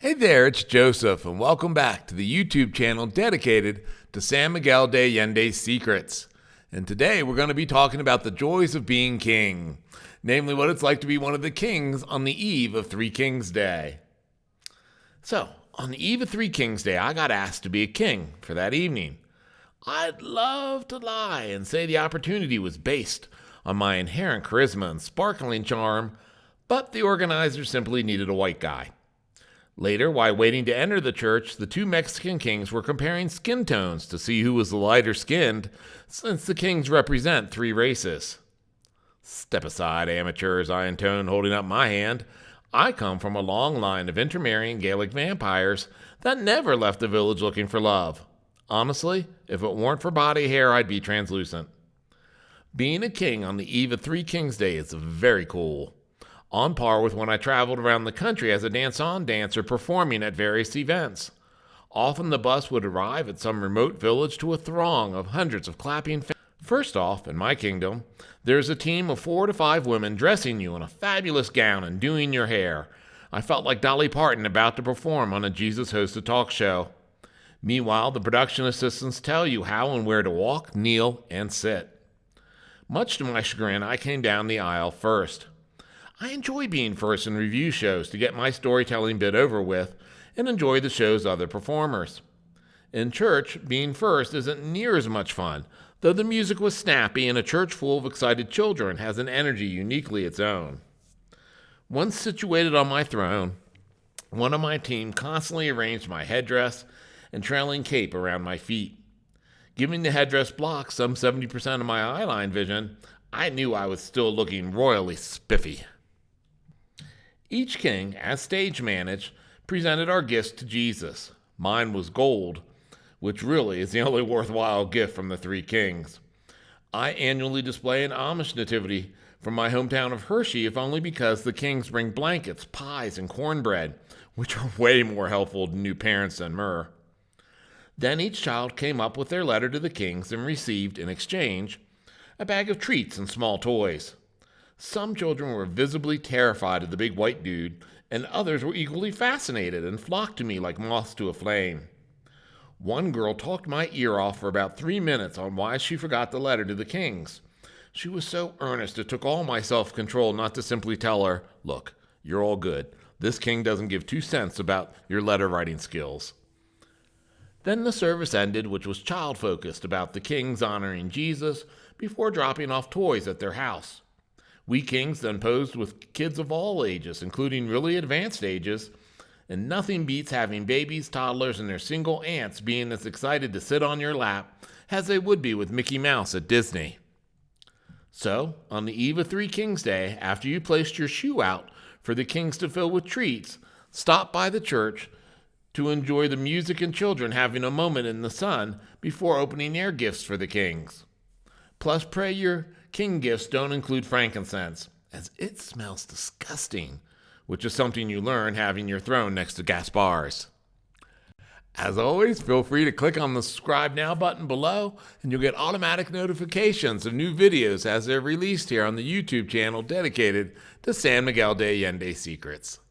Hey there, it's Joseph, and welcome back to the YouTube channel dedicated to San Miguel de Allende's secrets. And today we're going to be talking about the joys of being king, namely what it's like to be one of the kings on the eve of Three Kings Day. So, on the eve of Three Kings Day, I got asked to be a king for that evening. I'd love to lie and say the opportunity was based on my inherent charisma and sparkling charm, but the organizers simply needed a white guy. Later, while waiting to enter the church, the two Mexican kings were comparing skin tones to see who was the lighter skinned, since the kings represent three races. Step aside, amateurs, I intoned, holding up my hand. I come from a long line of intermarrying Gaelic vampires that never left the village looking for love. Honestly, if it weren't for body hair, I'd be translucent. Being a king on the eve of Three Kings Day is very cool. On par with when I traveled around the country as a dance-on dancer performing at various events. Often the bus would arrive at some remote village to a throng of hundreds of clapping fans. First off, in my kingdom, there's a team of 4 to 5 women dressing you in a fabulous gown and doing your hair. I felt like Dolly Parton about to perform on a Jesus-hosted talk show. Meanwhile, the production assistants tell you how and where to walk, kneel, and sit. Much to my chagrin, I came down the aisle first. I enjoy being first in review shows to get my storytelling bit over with and enjoy the show's other performers. In church, being first isn't near as much fun, though the music was snappy and a church full of excited children has an energy uniquely its own. Once situated on my throne, one of my team constantly arranged my headdress and trailing cape around my feet. Giving the headdress block some 70% of my eyeline vision, I knew I was still looking royally spiffy. Each king, as stage managed, presented our gifts to Jesus. Mine was gold, which really is the only worthwhile gift from the three kings. I annually display an Amish nativity from my hometown of Hershey, if only because the kings bring blankets, pies, and cornbread, which are way more helpful to new parents than myrrh. Then each child came up with their letter to the kings and received, in exchange, a bag of treats and small toys. Some children were visibly terrified of the big white dude, and others were equally fascinated and flocked to me like moths to a flame. One girl talked my ear off for about 3 minutes on why she forgot the letter to the kings. She was so earnest it took all my self-control not to simply tell her, "Look, you're all good. This king doesn't give 2 cents about your letter-writing skills." Then the service ended, which was child-focused, about the kings honoring Jesus before dropping off toys at their house. We kings then posed with kids of all ages, including really advanced ages, and nothing beats having babies, toddlers, and their single aunts being as excited to sit on your lap as they would be with Mickey Mouse at Disney. So, on the eve of Three Kings Day, after you placed your shoe out for the kings to fill with treats, stop by the church to enjoy the music and children having a moment in the sun before opening their gifts for the kings. Plus, pray your king gifts don't include frankincense, as it smells disgusting, which is something you learn having your throne next to Gaspar's. As always, feel free to click on the subscribe now button below, and you'll get automatic notifications of new videos as they're released here on the YouTube channel dedicated to San Miguel de Allende secrets.